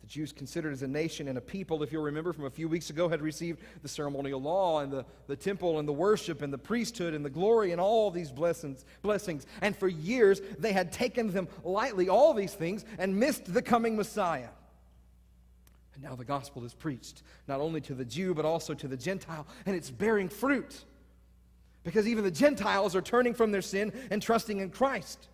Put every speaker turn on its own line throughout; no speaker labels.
The Jews considered as a nation and a people, if you'll remember from a few weeks ago, had received the ceremonial law and the temple and the worship and the priesthood and the glory and all these blessings. And for years, they had taken them lightly, all these things, and missed the coming Messiah. And now the gospel is preached, not only to the Jew, but also to the Gentile, and it's bearing fruit. Because even the Gentiles are turning from their sin and trusting in Christ.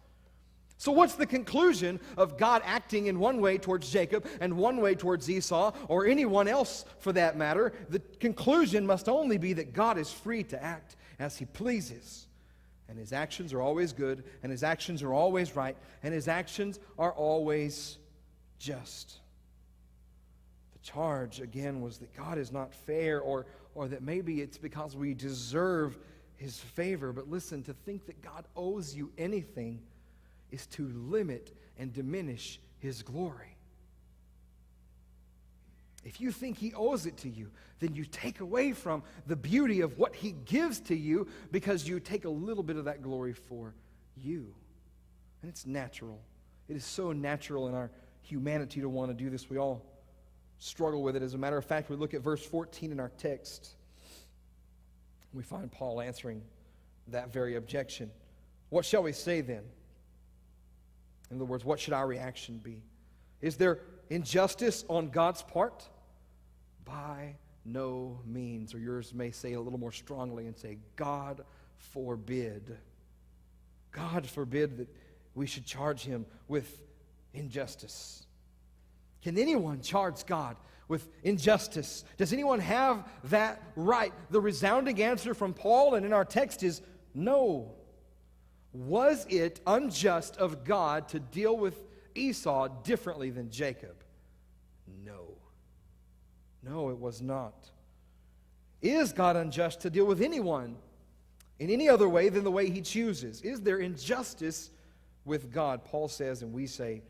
So what's the conclusion of God acting in one way towards Jacob and one way towards Esau, or anyone else for that matter? The conclusion must only be that God is free to act as He pleases. And His actions are always good, and His actions are always right, and His actions are always just. The charge, again, was that God is not fair, or that maybe it's because we deserve His favor. But listen, to think that God owes you anything is to limit and diminish His glory. If you think He owes it to you, then you take away from the beauty of what He gives to you because you take a little bit of that glory for you. And it's natural. It is so natural in our humanity to want to do this. We all struggle with it. As a matter of fact, we look at verse 14 in our text. We find Paul answering that very objection. What shall we say then? In other words, what should our reaction be? Is there injustice on God's part? By no means. Or yours may say it a little more strongly and say, God forbid. God forbid that we should charge Him with injustice. Can anyone charge God with injustice? Does anyone have that right? The resounding answer from Paul and in our text is no. Was it unjust of God to deal with Esau differently than Jacob? No. No, it was not. Is God unjust to deal with anyone in any other way than the way He chooses? Is there injustice with God? Paul says, and we say,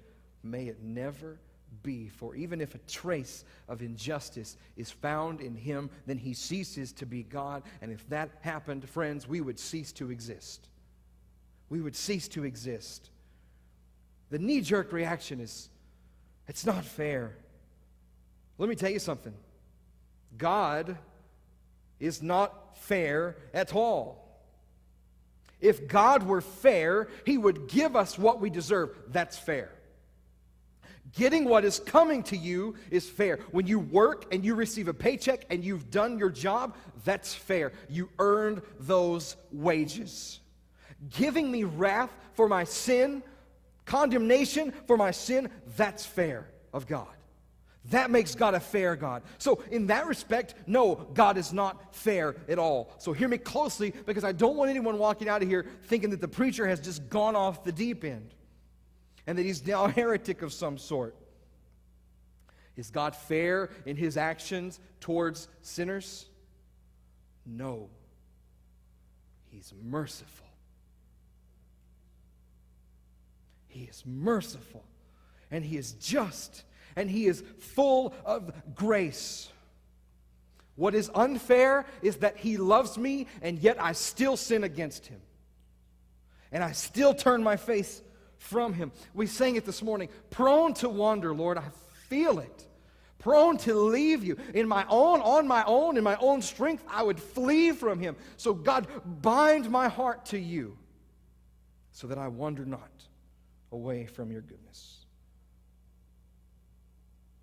may it never be. For even if a trace of injustice is found in Him, then He ceases to be God. And if that happened, friends, we would cease to exist. We would cease to exist. The knee-jerk reaction is, it's not fair. Let me tell you something. God is not fair at all. If God were fair, He would give us what we deserve. That's fair. Getting what is coming to you is fair. When you work and you receive a paycheck and you've done your job, that's fair. You earned those wages. Giving me wrath for my sin, condemnation for my sin, that's fair of God. That makes God a fair God. So in that respect, no, God is not fair at all. So hear me closely, because I don't want anyone walking out of here thinking that the preacher has just gone off the deep end and that he's now a heretic of some sort. Is God fair in His actions towards sinners? No. He's merciful. He is merciful, and He is just, and He is full of grace. What is unfair is that He loves me, and yet I still sin against Him. And I still turn my face from Him. We sang it this morning, prone to wander, Lord, I feel it. Prone to leave You. On my own, in my own strength, I would flee from Him. So God, bind my heart to You, so that I wander not away from Your goodness.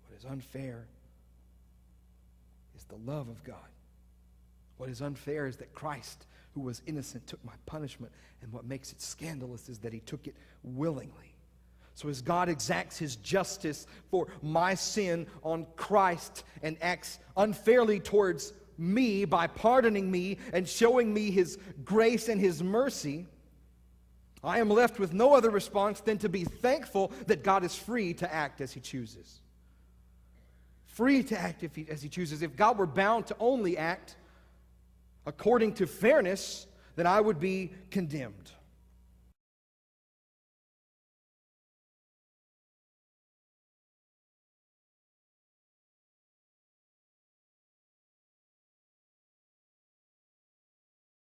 What is unfair is the love of God. What is unfair is that Christ, who was innocent, took my punishment. And what makes it scandalous is that He took it willingly. So as God exacts His justice for my sin on Christ and acts unfairly towards me by pardoning me and showing me His grace and His mercy, I am left with no other response than to be thankful that God is free to act as He chooses. Free to act as He chooses. If God were bound to only act according to fairness, then I would be condemned.